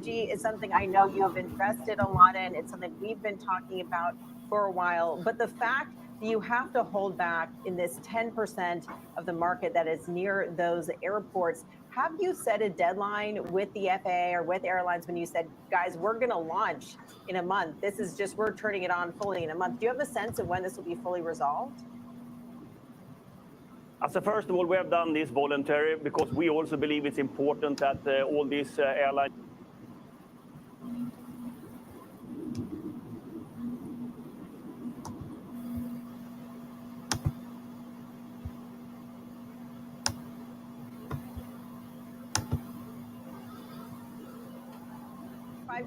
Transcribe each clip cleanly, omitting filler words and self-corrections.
5G is something I know you have invested a lot in. It's something we've been talking about for a while. But the fact that you have to hold back in this 10% of the market that is near those airports, have you set a deadline with the FAA or with airlines when you said, guys, we're going to launch in a month? This is just, we're turning it on fully in a month. Do you have a sense of when this will be fully resolved? So first of all, we have done this voluntary because we also believe it's important that all these airlines.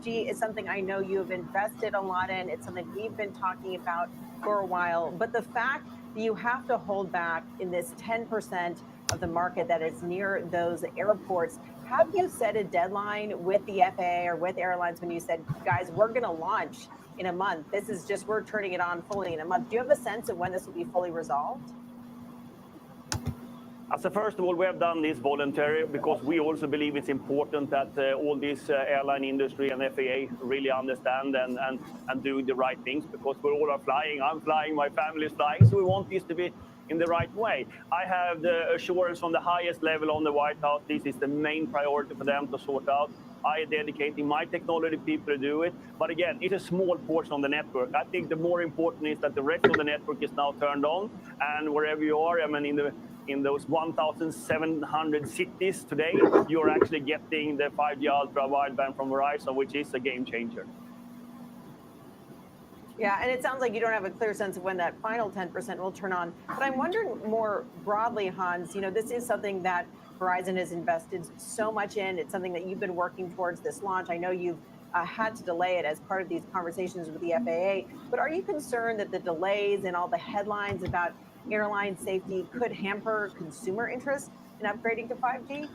G is something I know you have invested a lot in. It's something we've been talking about for a while. But the fact that you have to hold back in this 10% of the market that is near those airports, have you set a deadline with the FAA or with airlines when you said, guys, we're going to launch in a month? This is just, we're turning it on fully in a month. Do you have a sense of when this will be fully resolved? So first of all, we have done this voluntary because we also believe it's important that all this airline industry and FAA really understand and do the right things, because we all are flying. I'm flying, my family is flying, so we want this to be in the right way. I have the assurance from the highest level on the White House. This is the main priority for them to sort out. I am dedicating my technology people to do it. But again, it's a small portion of the network. I think the more important is that the rest of the network is now turned on. And wherever you are, I mean, in those 1,700 cities today, you're actually getting the 5G Ultra Wideband from Verizon, which is a game changer. Yeah, and it sounds like you don't have a clear sense of when that final 10% will turn on. But I'm wondering more broadly, Hans, you know, this is something that Verizon has invested so much in. It's something that you've been working towards this launch. I know you've had to delay it as part of these conversations with the FAA. But are you concerned that the delays and all the headlines about airline safety could hamper consumer interest in upgrading to 5G?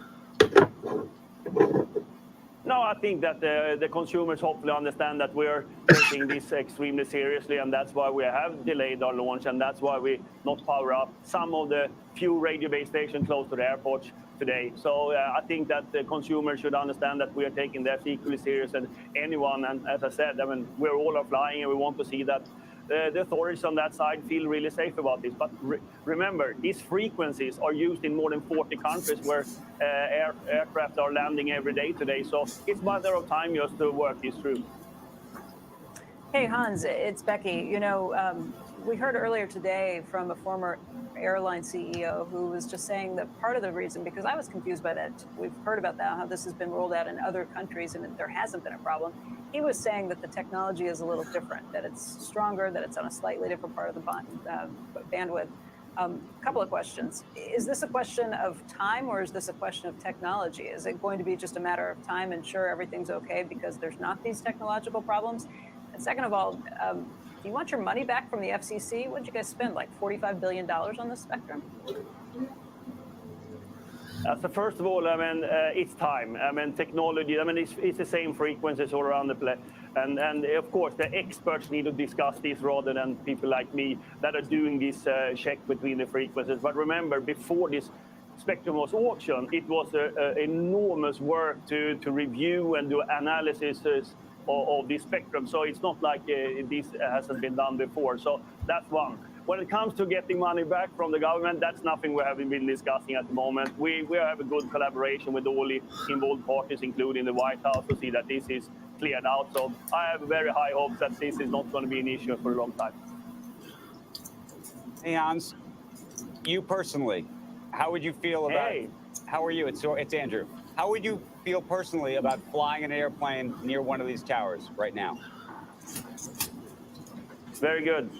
No, I think that the consumers hopefully understand that we're taking this extremely seriously, and that's why we have delayed our launch, and that's why we not power up some of the few radio base stations close to the airports today. So I think that the consumers should understand that we are taking this equally serious as anyone. And as I said, I mean, we're all are flying, and we want to see that the authorities on that side feel really safe about this. But remember, these frequencies are used in more than 40 countries where aircraft are landing every day today. So it's a matter of time just to work this through. Hey, Hans, it's Becky. You know, we heard earlier today from a former airline CEO who was just saying that part of the reason, because I was confused by that, we've heard about that, how this has been rolled out in other countries and there hasn't been a problem. He was saying that the technology is a little different, that it's stronger, that it's on a slightly different part of the bandwidth. Couple of questions. Is this a question of time, or is this a question of technology? Is it going to be just a matter of time and sure everything's okay because there's not these technological problems? And second of all, do you want your money back from the FCC? What did you guys spend, like $45 billion on this spectrum? So first of all, I mean, it's time. I mean, technology, I mean, it's the same frequencies all around the place. And of course, the experts need to discuss this rather than people like me that are doing this check between the frequencies. But remember, before this spectrum was auctioned, it was enormous work to review and do analysis of this spectrum. So it's not like this hasn't been done before. So that's one. When it comes to getting money back from the government, that's nothing we haven't been discussing at the moment. We have a good collaboration with all the involved parties, including the White House, to see that this is cleared out. So I have very high hopes that this is not going to be an issue for a long time. Hey, Hans, you personally, how would you feel about... Hey. How are you? It's Andrew. How would you feel personally about flying an airplane near one of these towers right now? Very good.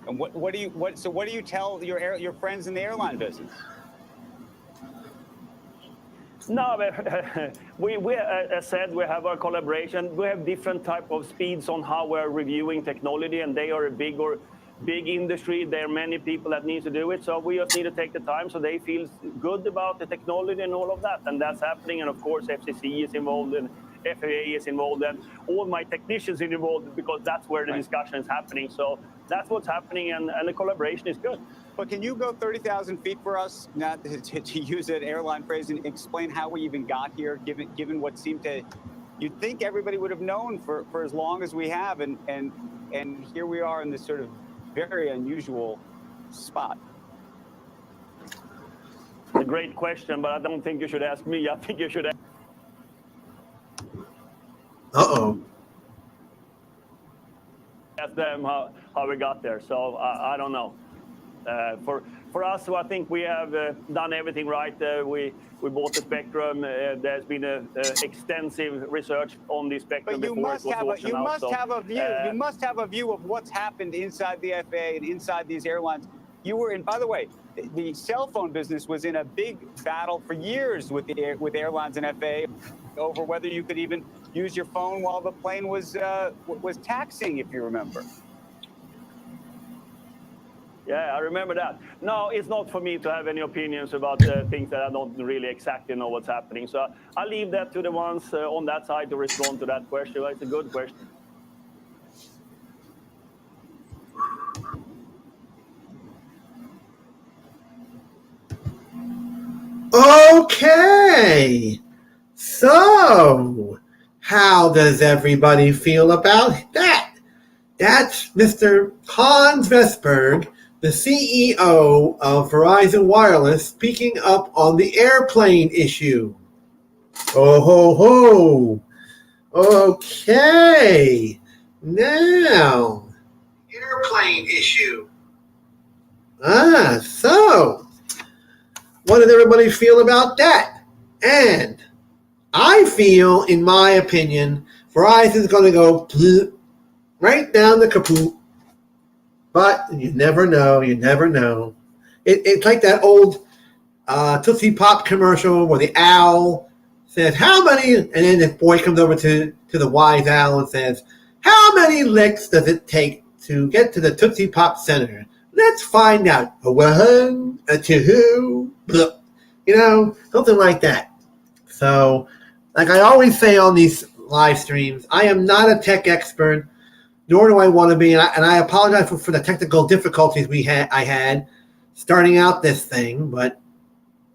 And what do you tell your friends in the airline business? No, we as said, we have our collaboration. We have different type of speeds on how we're reviewing technology, and they are a big industry. There are many people that need to do it, so we just need to take the time so they feel good about the technology and all of that, and that's happening. And of course, FCC is involved and FAA is involved, and all my technicians are involved because that's where the discussion is happening. So that's what's happening, and the collaboration is good. But can you go 30,000 feet for us, not to use an airline phrase, and explain how we even got here, given what seemed to you'd think everybody would have known for as long as we have, and here we are in this sort of very unusual spot. It's a great question, but I don't think you should ask me. I think you should ask. Ask them how we got there. So I don't know. For us, I think we have done everything right. We bought the spectrum. There's been extensive research on the spectrum. But you must have a view. You must have a view of what's happened inside the FAA and inside these airlines. You were in. By the way, the cell phone business was in a big battle for years with airlines and FAA over whether you could even use your phone while the plane was taxiing, if you remember. Yeah, I remember that. No, it's not for me to have any opinions about things that I don't really exactly know what's happening. So I'll leave that to the ones on that side to respond to that question. It's a good question. Okay, so how does everybody feel about that? That's Mr. Hans Vestburg, the CEO of Verizon Wireless, speaking up on the airplane issue. Oh ho ho! Okay, now airplane issue. So what does everybody feel about that? And I feel, in my opinion, Verizon's going to go right down the kaput. But you never know. You never know. It's like that old Tootsie Pop commercial where the owl says, how many? And then the boy comes over to the wise owl and says, how many licks does it take to get to the Tootsie Pop center? Let's find out. A one, a two, you know, something like that. So, like I always say on these live streams, I am not a tech expert, nor do I want to be. And I apologize for the technical difficulties I had starting out this thing, but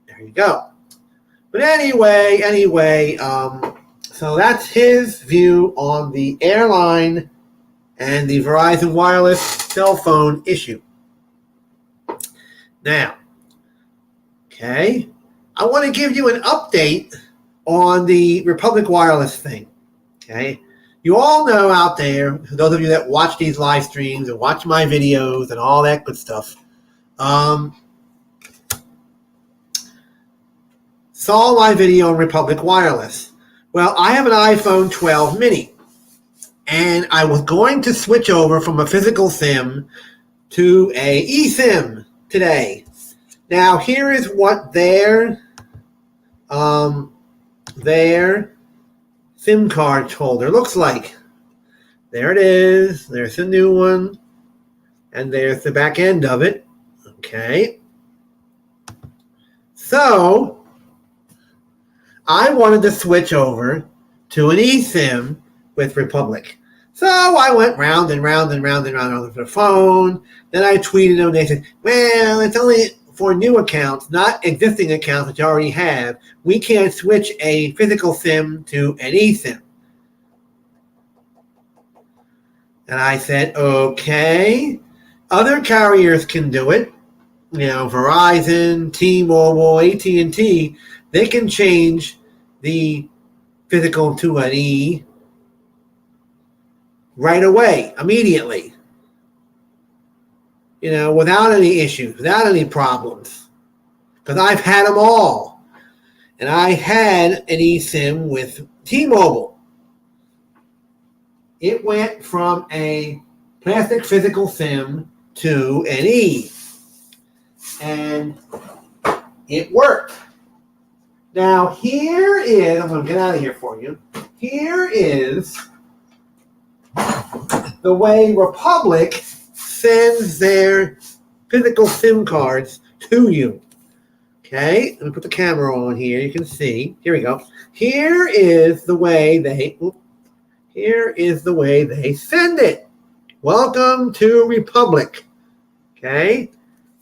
there you go. But anyway, so that's his view on the airline and the Verizon Wireless cell phone issue. Now, okay, I want to give you an update on the Republic Wireless thing, okay? You all know out there, those of you that watch these live streams and watch my videos and all that good stuff, saw my video on Republic Wireless. Well, I have an iPhone 12 mini, and I was going to switch over from a physical SIM to a eSIM today. Now, here is what their SIM card holder looks like. There it is. There's the new one. And there's the back end of it. Okay. So, I wanted to switch over to an eSIM with Republic. So I went round and round and round and round on the phone. Then I tweeted them and they said, well, it's only for new accounts, not existing accounts that you already have. We can't switch a physical SIM to an eSIM. And I said, okay. Other carriers can do it. You know, Verizon, T-Mobile, AT&T, they can change the physical to an E right away, immediately. You know, without any issues, without any problems. Because I've had them all. And I had an eSIM with T-Mobile. It went from a plastic physical SIM to an E. And it worked. Now, here is, I'm going to get out of here for you. Here is the way Republic sends their physical SIM cards to you. Okay, let me put the camera on here. You can see. Here we go. Here is the way they send it. Welcome to Republic. Okay,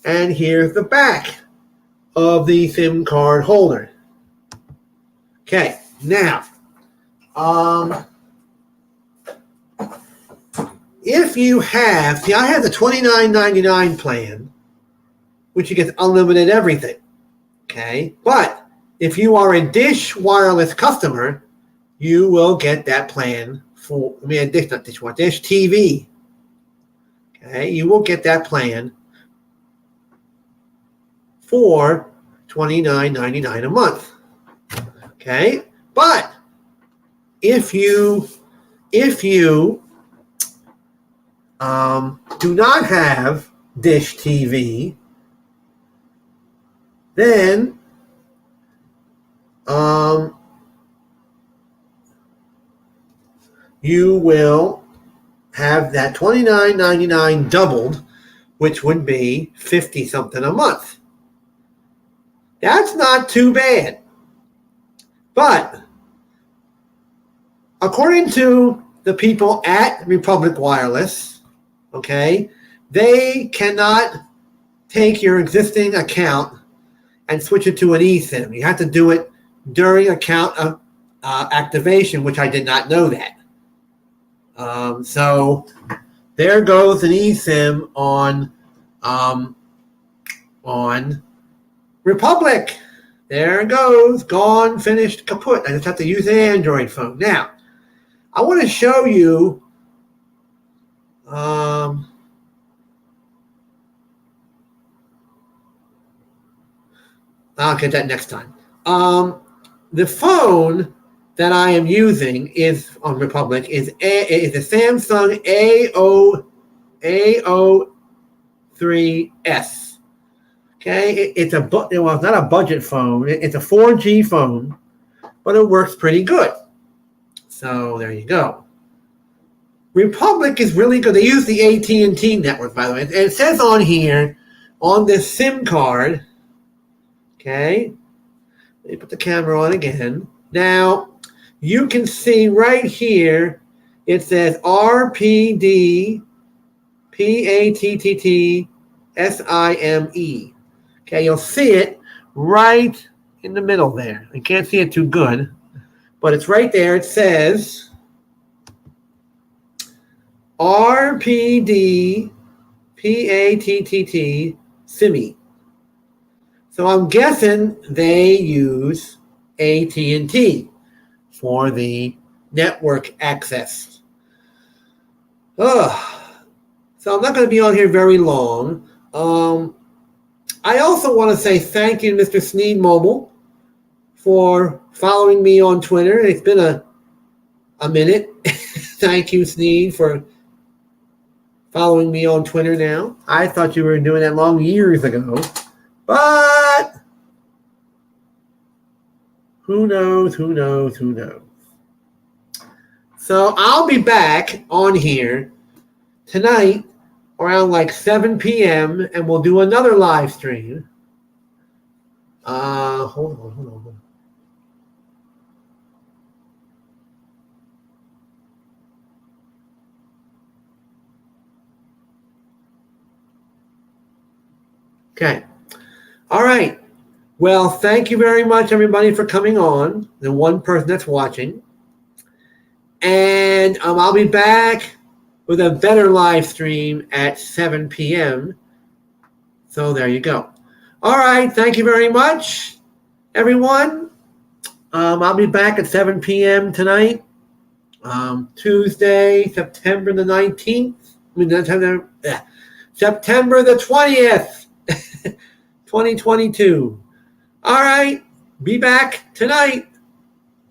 and here's the back of the SIM card holder. Okay, now If you have, see, I have the $29.99 plan, which you get unlimited everything. Okay, but if you are a Dish Wireless customer, you will get that plan for, Dish TV. Okay, you will get that plan for $29.99 a month. Okay, but if you do not have Dish TV, then you will have that $29.99 doubled, which would be $50 something a month. That's not too bad. But according to the people at Republic Wireless, okay, they cannot take your existing account and switch it to an eSIM. You have to do it during account activation, which I did not know that. So there goes an eSIM on Republic. There it goes, gone, finished, kaput. I just have to use an Android phone. Now, I want to show you I'll get that next time. The phone that I am using is on Republic is a Samsung A03s. Okay, it's not a budget phone. It's a 4G phone, but it works pretty good. So there you go. Republic is really good. They use the AT&T network, by the way. And it says on here, on this SIM card, okay, let me put the camera on again. Now, you can see right here, it says RPD PATTT SIME. Okay, you'll see it right in the middle there. I can't see it too good, but it's right there. It says RPD PATTT SIME. So I'm guessing they use AT&T for the network access. So I'm not going to be on here very long. I also want to say thank you to Mr. Sneed Mobile for following me on Twitter. It's been a minute. Thank you, Sneed, for following me on Twitter now. I thought you were doing that long years ago. But who knows? So I'll be back on here tonight around like 7 p.m. and we'll do another live stream. Hold on. Okay. All right. Well, thank you very much, everybody, for coming on. The one person that's watching. And I'll be back with a better live stream at 7 p.m. So there you go. All right. Thank you very much, everyone. I'll be back at 7 p.m. tonight, Tuesday, September the 19th. September the 20th, 2022. All right. Be back tonight.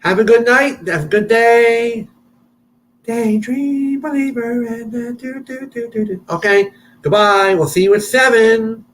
Have a good night. Have a good day. Daydream believer and Okay. Goodbye. We'll see you at 7.